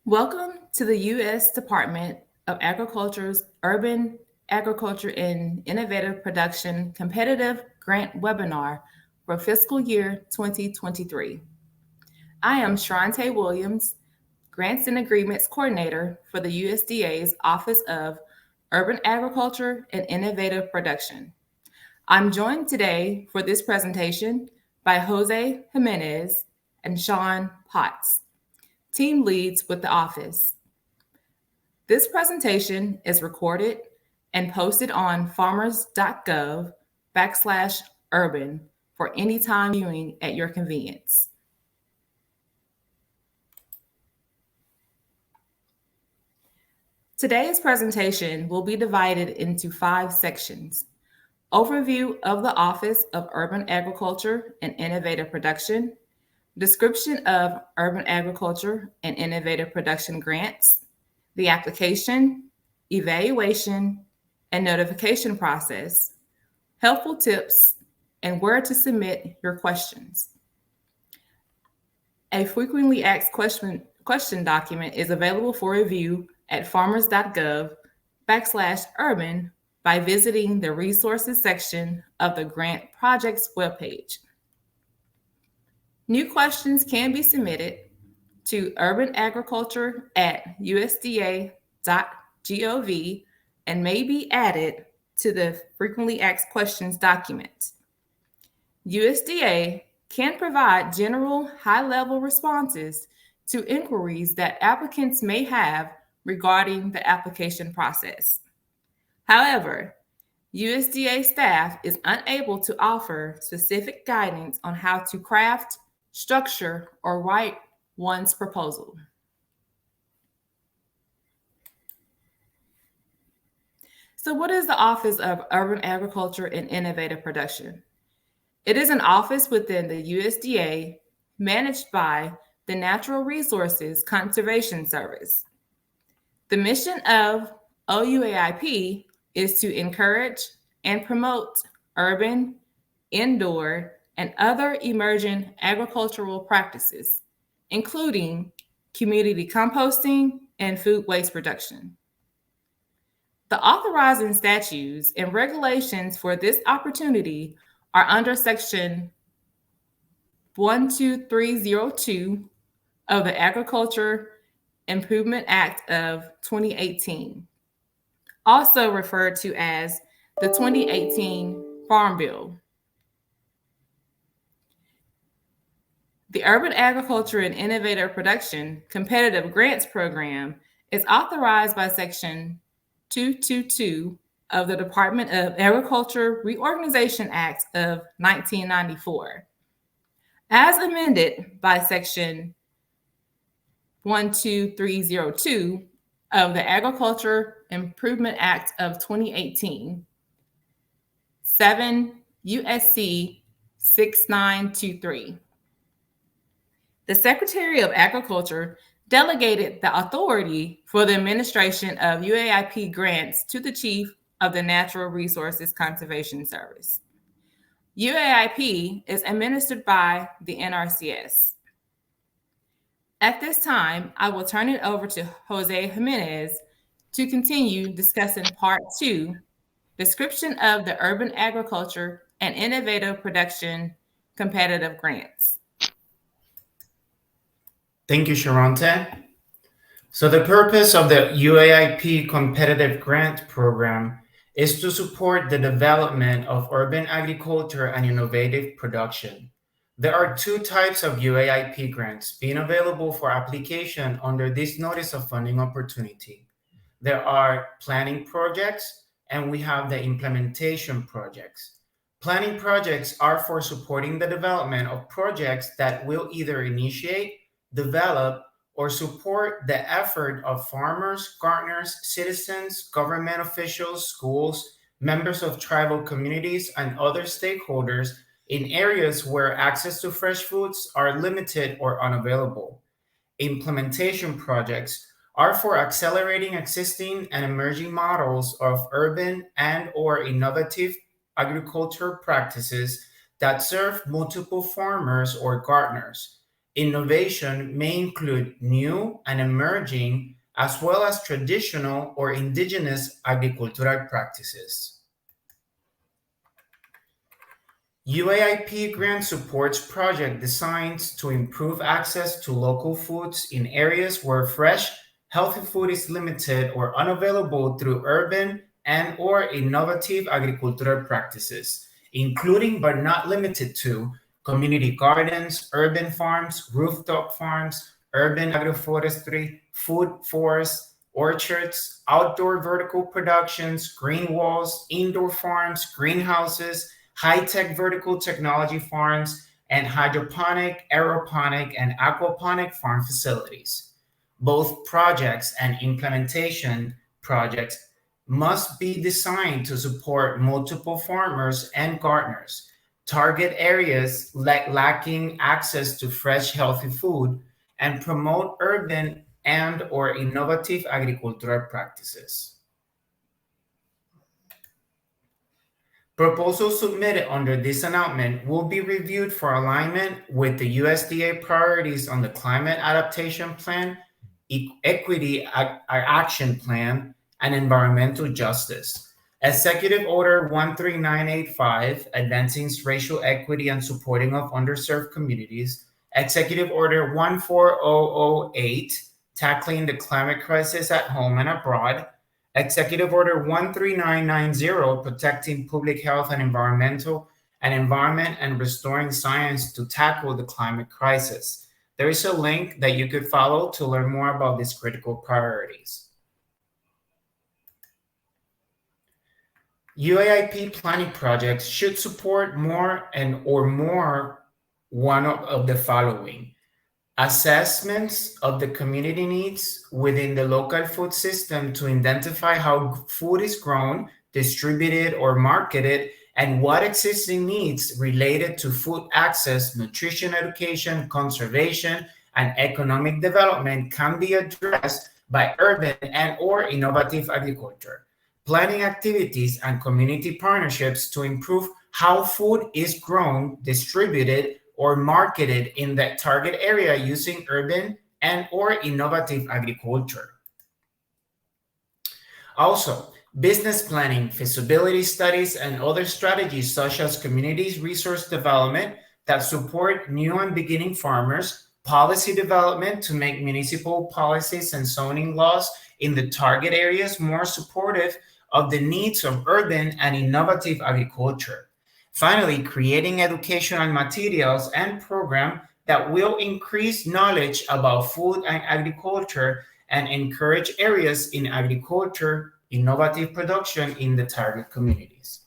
Welcome to the U.S. Department of Agriculture's Urban Agriculture and Innovative Production Competitive Grant Webinar for fiscal year 2023. I am Sharante Williams, Grants and Agreements Coordinator for the USDA's Office of Urban Agriculture and Innovative Production. I'm joined today for this presentation by Jose Jimenez and Sean Potts, team leads with the office. This presentation is recorded and posted on farmers.gov/urban for anytime viewing at your convenience. Today's presentation will be divided into 5 sections: overview of the Office of Urban Agriculture and Innovative Production, description of urban agriculture and innovative production grants, the application, evaluation, and notification process, helpful tips, and where to submit your questions. A frequently asked question document is available for review at farmers.gov/urban by visiting the resources section of the grant projects webpage. New questions can be submitted to urbanagriculture@usda.gov and may be added to the frequently asked questions document. USDA can provide general high-level responses to inquiries that applicants may have regarding the application process. However, USDA staff is unable to offer specific guidance on how to craft, structure, or write one's proposal. So what is the Office of Urban Agriculture and Innovative Production? It is an office within the USDA managed by the Natural Resources Conservation Service. The mission of OUAIP is to encourage and promote urban, indoor, and other emerging agricultural practices, including community composting and food waste reduction. The authorizing statutes and regulations for this opportunity are under Section 12302 of the Agriculture Improvement Act of 2018, also referred to as the 2018 Farm Bill. The Urban Agriculture and Innovative Production Competitive Grants Program is authorized by Section 222 of the Department of Agriculture Reorganization Act of 1994, as amended by Section 12302 of the Agriculture Improvement Act of 2018, 7 USC 6923. The Secretary of Agriculture delegated the authority for the administration of UAIP grants to the Chief of the Natural Resources Conservation Service. UAIP is administered by the NRCS. At this time, I will turn it over to Jose Jimenez to continue discussing Part 2, description of the urban agriculture and innovative production competitive grants. Thank you, Sharante. So the purpose of the UAIP Competitive Grant Program is to support the development of urban agriculture and innovative production. There are 2 types of UAIP grants being available for application under this Notice of Funding opportunity. There are planning projects, and we have the implementation projects. Planning projects are for supporting the development of projects that will either initiate, develop, or support the effort of farmers, gardeners, citizens, government officials, schools, members of tribal communities, and other stakeholders in areas where access to fresh foods are limited or unavailable. Implementation projects are for accelerating existing and emerging models of urban and/or innovative agriculture practices that serve multiple farmers or gardeners. Innovation may include new and emerging, as well as traditional or indigenous agricultural practices. UAIP grant supports project designs to improve access to local foods in areas where fresh, healthy food is limited or unavailable through urban and/or innovative agricultural practices, including but not limited to community gardens, urban farms, rooftop farms, urban agroforestry, food forests, orchards, outdoor vertical productions, green walls, indoor farms, greenhouses, high-tech vertical technology farms, and hydroponic, aeroponic, and aquaponic farm facilities. Both projects and implementation projects must be designed to support multiple farmers and gardeners, target areas lacking access to fresh, healthy food, and promote urban and/or innovative agricultural practices. Proposals submitted under this announcement will be reviewed for alignment with the USDA priorities on the Climate Adaptation Plan, Equity Action Plan, and Environmental Justice. Executive Order 13985, Advancing Racial Equity and Supporting of Underserved Communities. Executive Order 14008, Tackling the Climate Crisis at Home and Abroad. Executive Order 13990, Protecting Public Health and Environment and Restoring Science to Tackle the Climate Crisis. There is a link that you could follow to learn more about these critical priorities. UAIP planning projects should support more one of the following: assessments of the community needs within the local food system to identify how food is grown, distributed, or marketed, and what existing needs related to food access, nutrition education, conservation, and economic development can be addressed by urban and/or innovative agriculture. Planning activities and community partnerships to improve how food is grown, distributed, or marketed in that target area using urban and/or innovative agriculture. Also, business planning, feasibility studies, and other strategies such as community resource development that support new and beginning farmers, policy development to make municipal policies and zoning laws in the target areas more supportive of the needs of urban and innovative agriculture. Finally, creating educational materials and programs that will increase knowledge about food and agriculture and encourage areas in agriculture, innovative production in the target communities.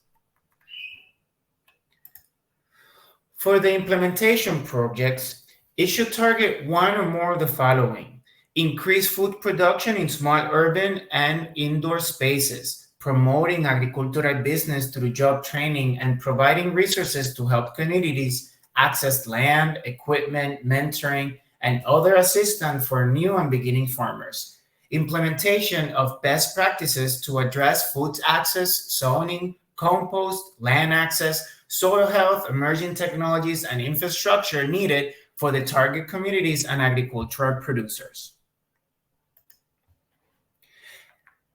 For the implementation projects, it should target one or more of the following: increase food production in small urban and indoor spaces, promoting agricultural business through job training and providing resources to help communities access land, equipment, mentoring, and other assistance for new and beginning farmers. Implementation of best practices to address food access, zoning, compost, land access, soil health, emerging technologies, and infrastructure needed for the target communities and agricultural producers.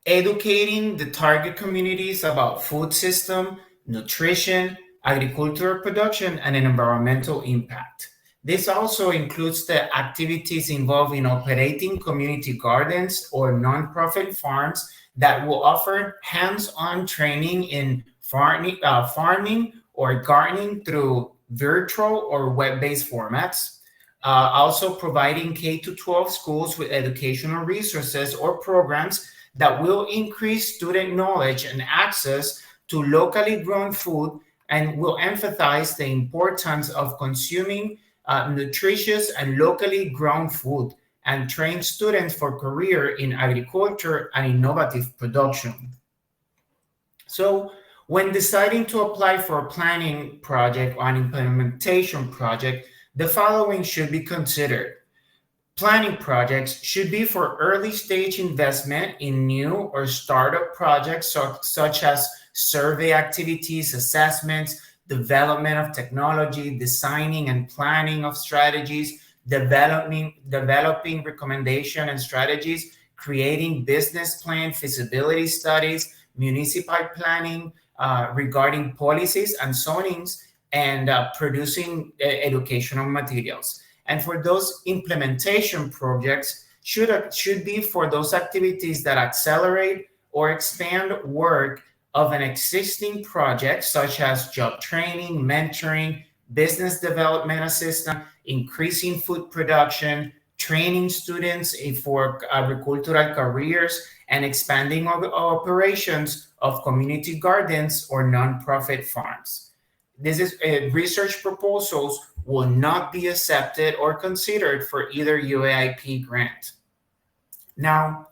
Educating the target communities about food system, nutrition, agricultural production, and environmental impact. This also includes the activities involving operating community gardens or nonprofit farms that will offer hands-on training in farming or gardening through virtual or web-based formats. Also providing K-12 schools with educational resources or programs that will increase student knowledge and access to locally grown food and will emphasize the importance of consuming nutritious and locally grown food and train students for career in agriculture and innovative production. So when deciding to apply for a planning project or an implementation project, the following should be considered. Planning projects should be for early stage investment in new or startup projects such as survey activities, assessments, development of technology, designing and planning of strategies developing recommendation and strategies, creating business plan, feasibility studies, municipal planning regarding policies and zonings, and producing educational materials. And for those implementation projects, should be for those activities that accelerate or expand work of an existing project, such as job training, mentoring, business development assistance, increasing food production, training students for agricultural careers, and expanding operations of community gardens or nonprofit farms. This is research proposals will not be accepted or considered for either UAIP grant. Now,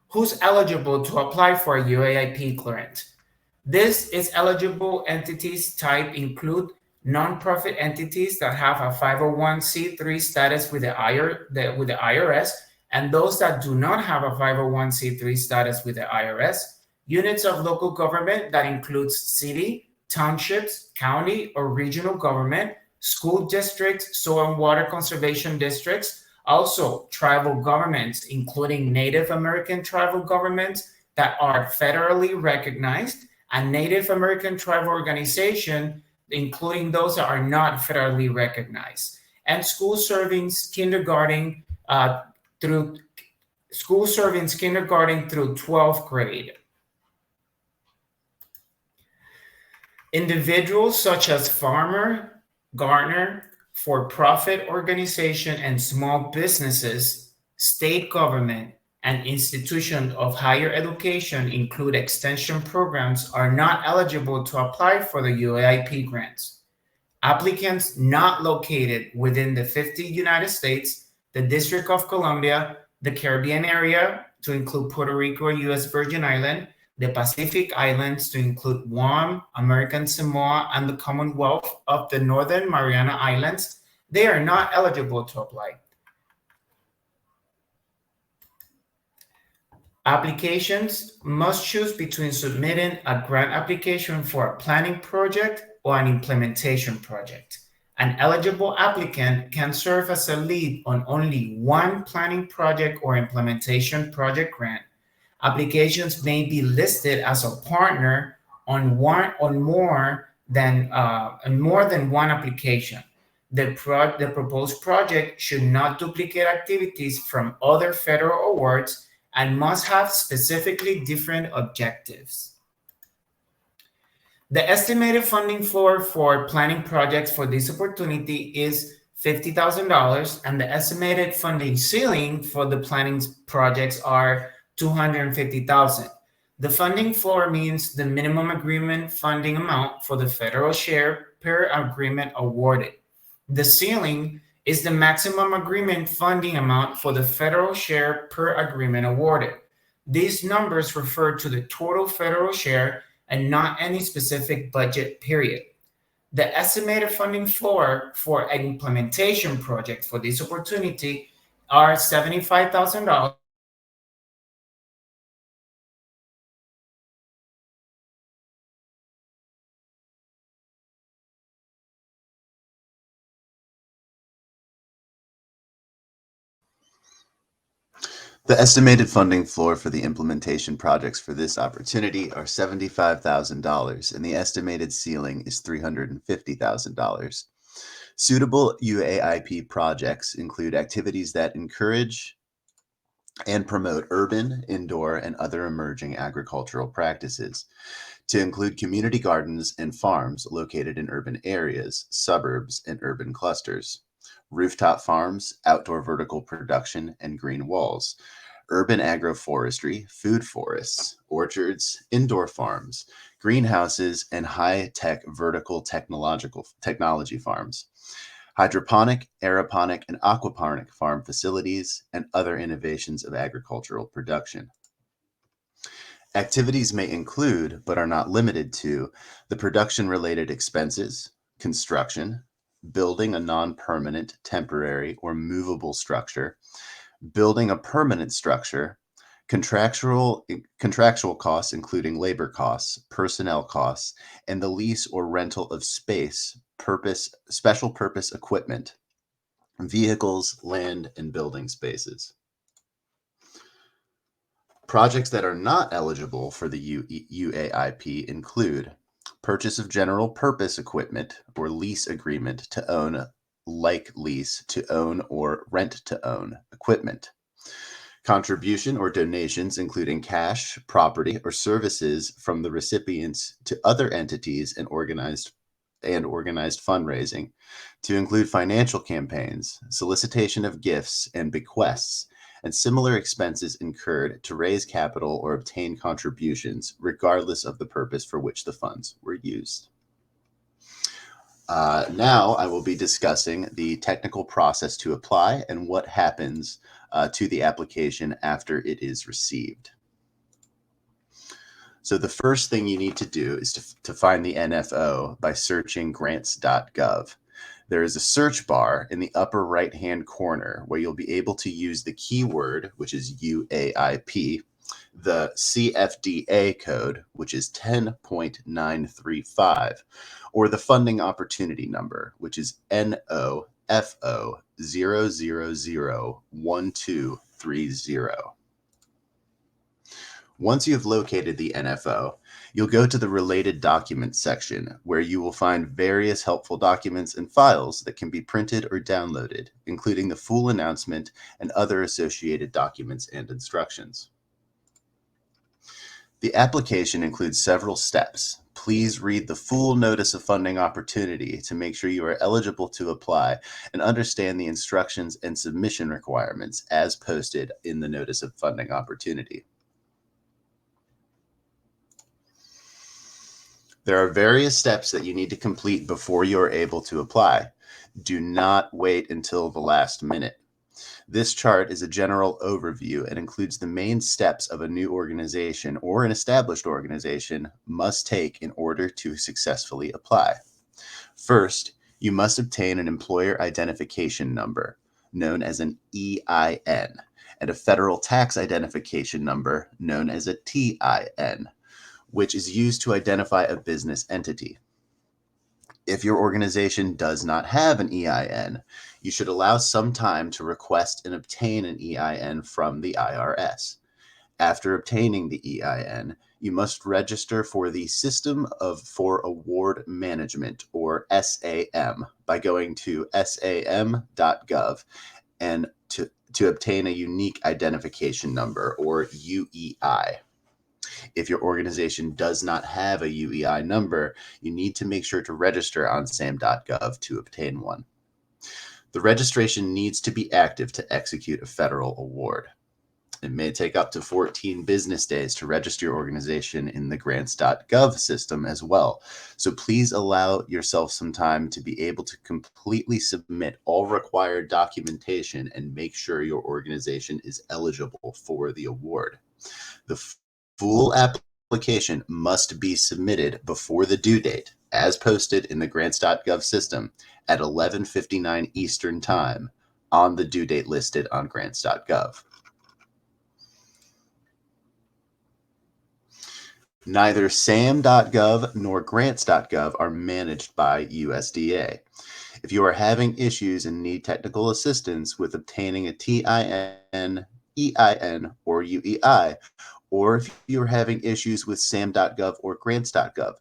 who's eligible to apply for a UAIP grant? This is eligible entities type include nonprofit entities that have a 501c3 status with the IRS, and those that do not have a 501c3 status with the IRS, units of local government that includes city, townships, county, or regional government, school districts, soil and water conservation districts, also tribal governments, including Native American tribal governments that are federally recognized, and Native American tribal organization, including those that are not federally recognized, and school serving kindergarten through 12th grade. Individuals such as farmer, gardener, for-profit organization, and small businesses, state government, and institutions of higher education include extension programs are not eligible to apply for the UAIP grants. Applicants not located within the 50 United States, the District of Columbia, the Caribbean area, to include Puerto Rico or U.S. Virgin Island, the Pacific Islands, to include Guam, American Samoa, and the Commonwealth of the Northern Mariana Islands, they are not eligible to apply. Applications must choose between submitting a grant application for a planning project or an implementation project. An eligible applicant can serve as a lead on only one planning project or implementation project grant. Applications may be listed as a partner on more than one application. The proposed project should not duplicate activities from other federal awards and must have specifically different objectives. The estimated funding floor for planning projects for this opportunity is $50,000, and the estimated funding ceiling for the planning projects are $250,000. The funding floor means the minimum agreement funding amount for the federal share per agreement awarded. The ceiling is the maximum agreement funding amount for the federal share per agreement awarded. These numbers refer to the total federal share and not any specific budget period. The estimated funding floor for an implementation project for this opportunity are $75,000. The estimated funding floor for the implementation projects for this opportunity are $75,000, and the estimated ceiling is $350,000. Suitable UAIP projects include activities that encourage and promote urban, indoor, and other emerging agricultural practices, to include community gardens and farms located in urban areas, suburbs, and urban clusters, rooftop farms, outdoor vertical production, and green walls, urban agroforestry, food forests, orchards, indoor farms, greenhouses, and high-tech vertical technology farms, hydroponic, aeroponic, and aquaponic farm facilities, and other innovations of agricultural production. Activities may include, but are not limited to, the production-related expenses, construction, building a non-permanent, temporary, or movable structure, building a permanent structure, contractual costs including labor costs, personnel costs, and the lease or rental of space, special purpose equipment, vehicles, land, and building spaces. Projects that are not eligible for the UAIP include purchase of general purpose equipment or lease agreement to own, like lease to own or rent to own equipment. Contribution or donations, including cash, property, or services from the recipients to other entities and organized fundraising, to include financial campaigns, solicitation of gifts and bequests, and similar expenses incurred to raise capital or obtain contributions, regardless of the purpose for which the funds were used. Now I will be discussing the technical process to apply and what happens to the application after it is received. So the first thing you need to do is to find the NFO by searching grants.gov. There is a search bar in the upper right-hand corner where you'll be able to use the keyword, which is UAIP, the CFDA code, which is 10.935, or the funding opportunity number, which is NOFO 0001230. Once you have located the NFO, you'll go to the Related Documents section, where you will find various helpful documents and files that can be printed or downloaded, including the full announcement and other associated documents and instructions. The application includes several steps. Please read the full Notice of Funding Opportunity to make sure you are eligible to apply and understand the instructions and submission requirements as posted in the Notice of Funding Opportunity. There are various steps that you need to complete before you are able to apply. Do not wait until the last minute. This chart is a general overview and includes the main steps of a new organization or an established organization must take in order to successfully apply. First, you must obtain an employer identification number, known as an EIN, and a federal tax identification number, known as a TIN, which is used to identify a business entity. If your organization does not have an EIN, you should allow some time to request and obtain an EIN from the IRS. After obtaining the EIN, you must register for the System for Award Management, or SAM, by going to sam.gov and to obtain a Unique Identification Number, or UEI. If your organization does not have a UEI number, you need to make sure to register on sam.gov to obtain one. The registration needs to be active to execute a federal award. It may take up to 14 business days to register your organization in the grants.gov system as well. So please allow yourself some time to be able to completely submit all required documentation and make sure your organization is eligible for the award. The full application must be submitted before the due date, as posted in the grants.gov system at 11:59 Eastern Time on the due date listed on grants.gov. Neither sam.gov nor grants.gov are managed by USDA. If you are having issues and need technical assistance with obtaining a TIN, EIN, or UEI, or if you're having issues with sam.gov or grants.gov,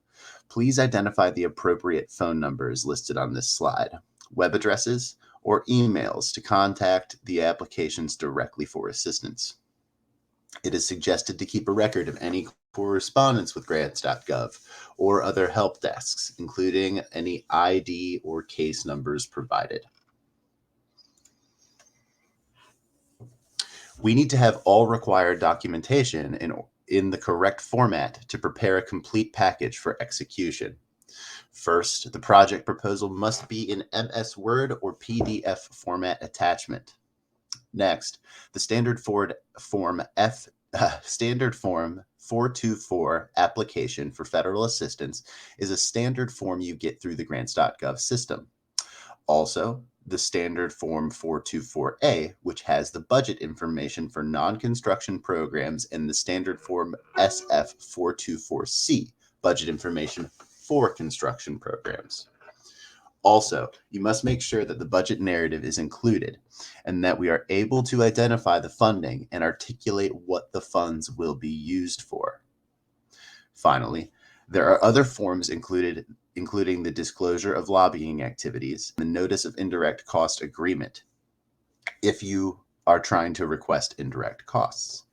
please identify the appropriate phone numbers listed on this slide, web addresses, or emails to contact the applications directly for assistance. It is suggested to keep a record of any correspondence with grants.gov or other help desks, including any ID or case numbers provided. We need to have all required documentation in the correct format to prepare a complete package for execution. First, the project proposal must be in MS Word or PDF format attachment. Next, the standard form 424 application for federal assistance is a standard form you get through the grants.gov system. Also, the standard form 424A, which has the budget information for non-construction programs, and the standard form SF 424C, budget information for construction programs. Also, you must make sure that the budget narrative is included and that we are able to identify the funding and articulate what the funds will be used for. Finally, there are other forms included, including the disclosure of lobbying activities, the notice of indirect cost agreement, if you are trying to request indirect costs.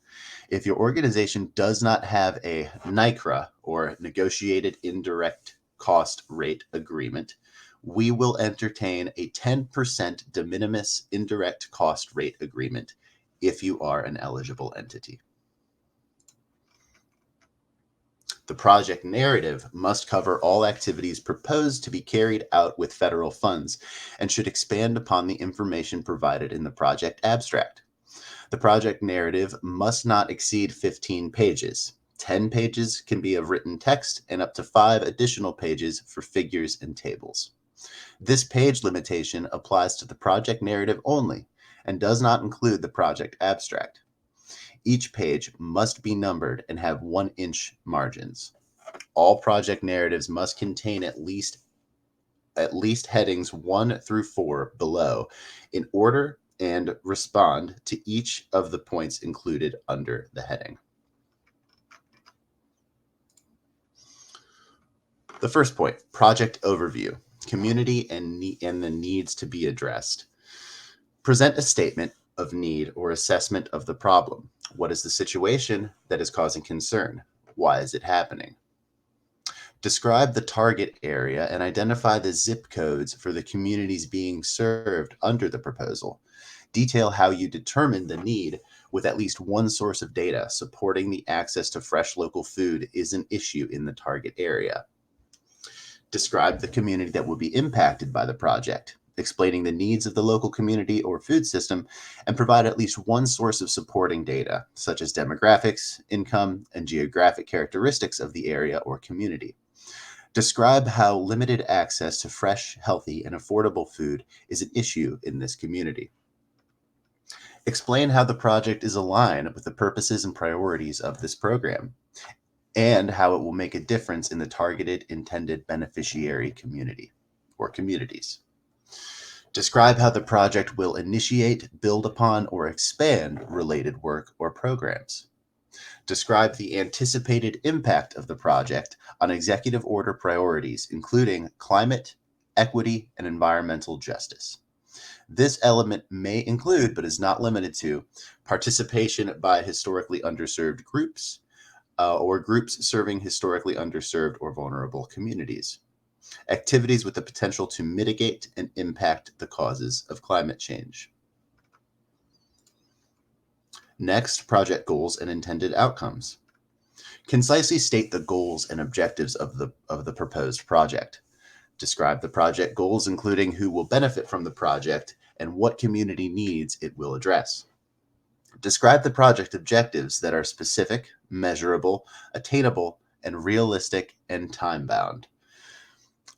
If your organization does not have a NICRA, or Negotiated Indirect Cost Rate Agreement, we will entertain a 10% de minimis indirect cost rate agreement if you are an eligible entity. The project narrative must cover all activities proposed to be carried out with federal funds and should expand upon the information provided in the project abstract. The project narrative must not exceed 15 pages. 10 pages can be of written text and up to 5 additional pages for figures and tables. This page limitation applies to the project narrative only and does not include the project abstract. Each page must be numbered and have 1-inch margins. All project narratives must contain at least headings 1 through 4 below in order and respond to each of the points included under the heading. The first point, project overview, community and the needs to be addressed. Present a statement of need or assessment of the problem. What is the situation that is causing concern? Why is it happening? Describe the target area and identify the zip codes for the communities being served under the proposal. Detail how you determine the need with at least one source of data supporting the access to fresh local food is an issue in the target area. Describe the community that will be impacted by the project, explaining the needs of the local community or food system, and provide at least one source of supporting data, such as demographics, income, and geographic characteristics of the area or community. Describe how limited access to fresh, healthy, and affordable food is an issue in this community. Explain how the project is aligned with the purposes and priorities of this program, and how it will make a difference in the targeted intended beneficiary community or communities. Describe how the project will initiate, build upon, or expand related work or programs. Describe the anticipated impact of the project on executive order priorities, including climate, equity, and environmental justice. This element may include, but is not limited to, participation by historically underserved groups, or groups serving historically underserved or vulnerable communities. Activities with the potential to mitigate and impact the causes of climate change. Next, project goals and intended outcomes. Concisely state the goals and objectives of the proposed project. Describe the project goals, including who will benefit from the project and what community needs it will address. Describe the project objectives that are specific, measurable, attainable, and realistic and time-bound.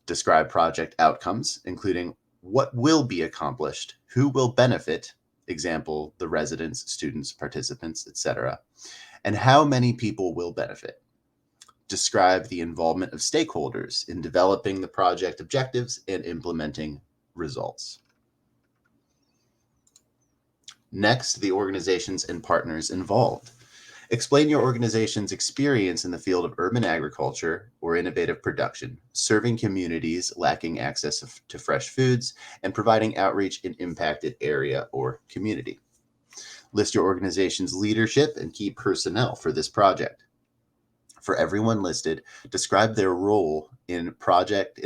Describe project outcomes, including what will be accomplished, who will benefit, example, the residents, students, participants, etc., and how many people will benefit. Describe the involvement of stakeholders in developing the project objectives and implementing results. Next, the organizations and partners involved. Explain your organization's experience in the field of urban agriculture or innovative production, serving communities lacking access to fresh foods and providing outreach in impacted area or community. List your organization's leadership and key personnel for this project. For everyone listed, describe their role in the project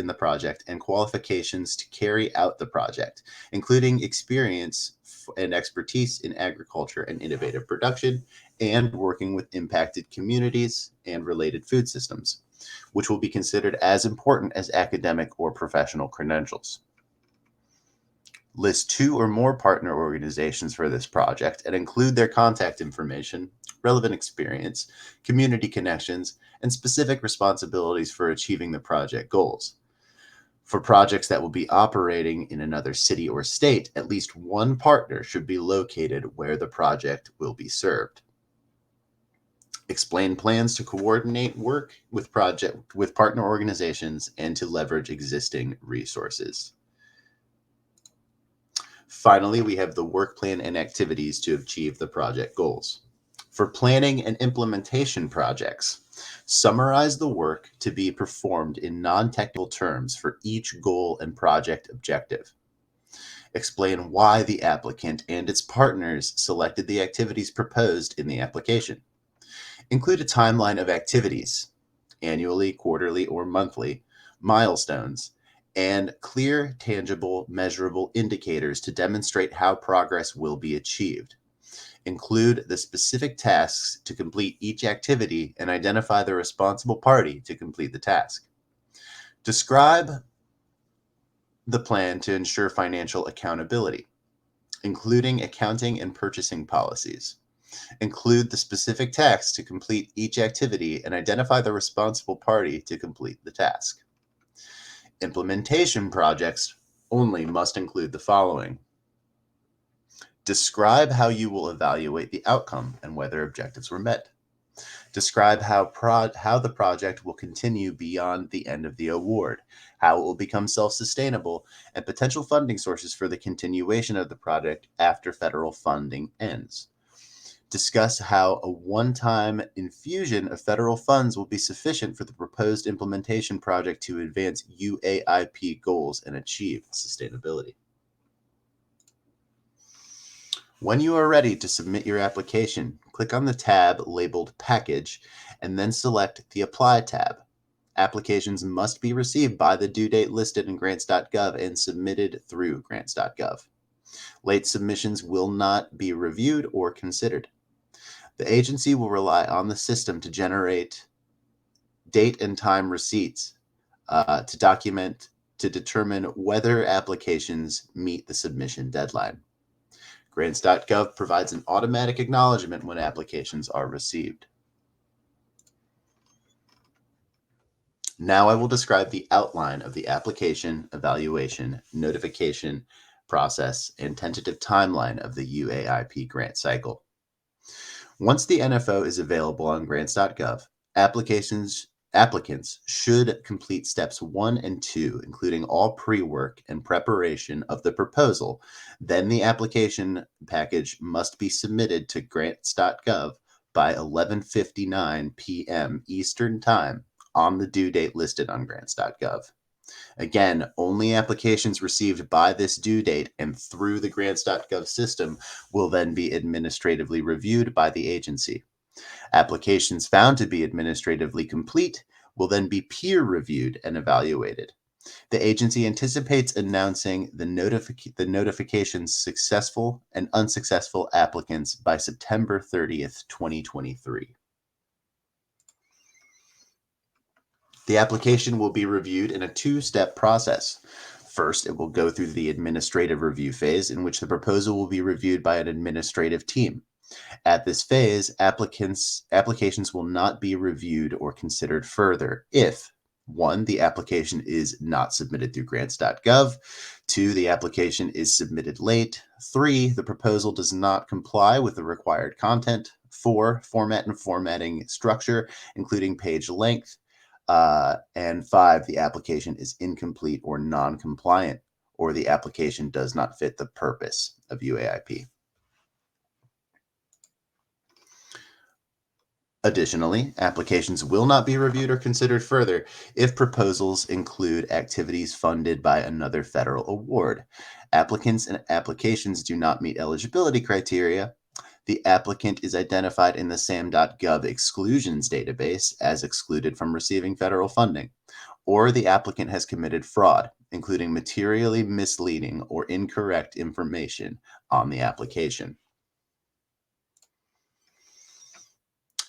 and qualifications to carry out the project, including experience and expertise in agriculture and innovative production, and working with impacted communities and related food systems, which will be considered as important as academic or professional credentials. List 2 or more partner organizations for this project and include their contact information, relevant experience, community connections, and specific responsibilities for achieving the project goals. For projects that will be operating in another city or state, at least one partner should be located where the project will be served. Explain plans to coordinate work with partner organizations and to leverage existing resources. Finally, we have the work plan and activities to achieve the project goals. For planning and implementation projects, summarize the work to be performed in non-technical terms for each goal and project objective. Explain why the applicant and its partners selected the activities proposed in the application. Include a timeline of activities, annually, quarterly, or monthly, milestones, and clear, tangible, measurable indicators to demonstrate how progress will be achieved. Include the specific tasks to complete each activity and identify the responsible party to complete the task. Describe the plan to ensure financial accountability, including accounting and purchasing policies. Include the specific tasks to complete each activity and identify the responsible party to complete the task. Implementation projects only must include the following. Describe how you will evaluate the outcome and whether objectives were met. Describe how the project will continue beyond the end of the award, how it will become self-sustainable, and potential funding sources for the continuation of the project after federal funding ends. Discuss how a one-time infusion of federal funds will be sufficient for the proposed implementation project to advance UAIP goals and achieve sustainability. When you are ready to submit your application, click on the tab labeled Package and then select the Apply tab. Applications must be received by the due date listed in grants.gov and submitted through grants.gov. Late submissions will not be reviewed or considered. The agency will rely on the system to generate date and time receipts to determine whether applications meet the submission deadline. Grants.gov provides an automatic acknowledgement when applications are received. Now I will describe the outline of the application, evaluation, notification process, and tentative timeline of the UAIP grant cycle. Once the NFO is available on grants.gov, applicants should complete steps 1 and 2, including all pre-work and preparation of the proposal. Then the application package must be submitted to grants.gov by 11:59 p.m. Eastern Time on the due date listed on grants.gov. Again, only applications received by this due date and through the grants.gov system will then be administratively reviewed by the agency. Applications found to be administratively complete will then be peer reviewed and evaluated. The agency anticipates announcing the notification's successful and unsuccessful applicants by September 30th, 2023. The application will be reviewed in a two-step process. First, it will go through the administrative review phase, in which the proposal will be reviewed by an administrative team. At this phase, applications will not be reviewed or considered further if 1, the application is not submitted through grants.gov, 2, the application is submitted late, 3, the proposal does not comply with the required content, 4, format and formatting structure, including page length, and 5, the application is incomplete or non-compliant, or the application does not fit the purpose of UAIP. Additionally, applications will not be reviewed or considered further if proposals include activities funded by another federal award. Applicants and applications do not meet eligibility criteria. The applicant is identified in the SAM.gov exclusions database as excluded from receiving federal funding, or the applicant has committed fraud, including materially misleading or incorrect information on the application.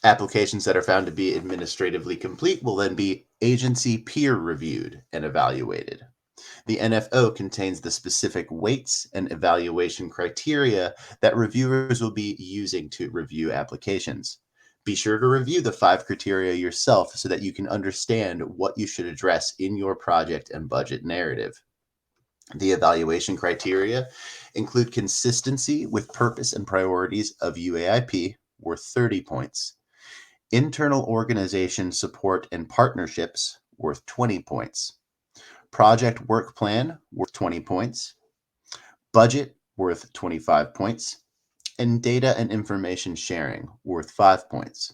Applications that are found to be administratively complete will then be agency peer reviewed and evaluated. The NFO contains the specific weights and evaluation criteria that reviewers will be using to review applications. Be sure to review the 5 criteria yourself so that you can understand what you should address in your project and budget narrative. The evaluation criteria include consistency with purpose and priorities of UAIP, worth 30 points. Internal organization support and partnerships, worth 20 points. Project work plan, worth 20 points. Budget, worth 25 points, and data and information sharing, worth 5 points.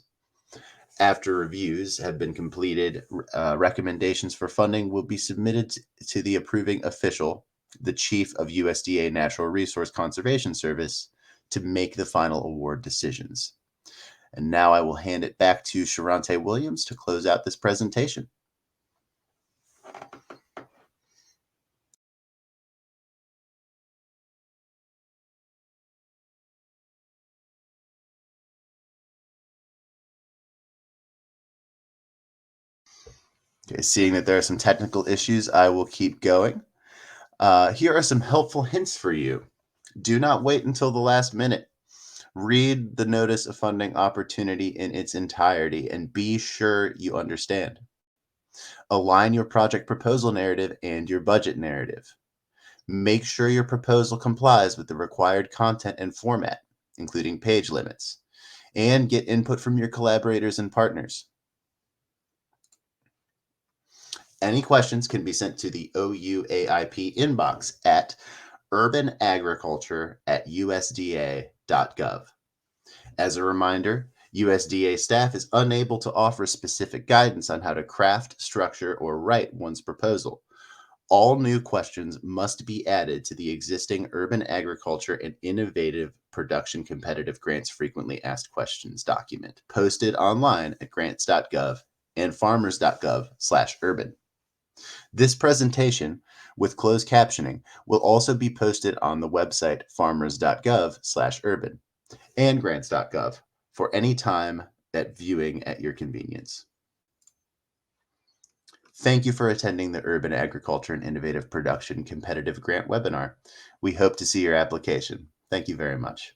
After reviews have been completed, recommendations for funding will be submitted to the approving official, the Chief of USDA Natural Resource Conservation Service, to make the final award decisions. And now I will hand it back to Sharante Williams to close out this presentation. Okay, seeing that there are some technical issues, I will keep going. Here are some helpful hints for you. Do not wait until the last minute. Read the notice of funding opportunity in its entirety and be sure you understand. Align your project proposal narrative and your budget narrative. Make sure your proposal complies with the required content and format, including page limits, and get input from your collaborators and partners. Any questions can be sent to the OUAIP inbox at urbanagriculture@usda.gov. As a reminder, USDA staff is unable to offer specific guidance on how to craft, structure, or write one's proposal. All new questions must be added to the existing Urban Agriculture and Innovative Production Competitive Grants Frequently Asked Questions document, posted online at grants.gov and farmers.gov/urban. This presentation, with closed captioning, will also be posted on the website farmers.gov/urban and grants.gov for any time at viewing at your convenience. Thank you for attending the Urban Agriculture and Innovative Production Competitive Grant webinar. We hope to see your application. Thank you very much.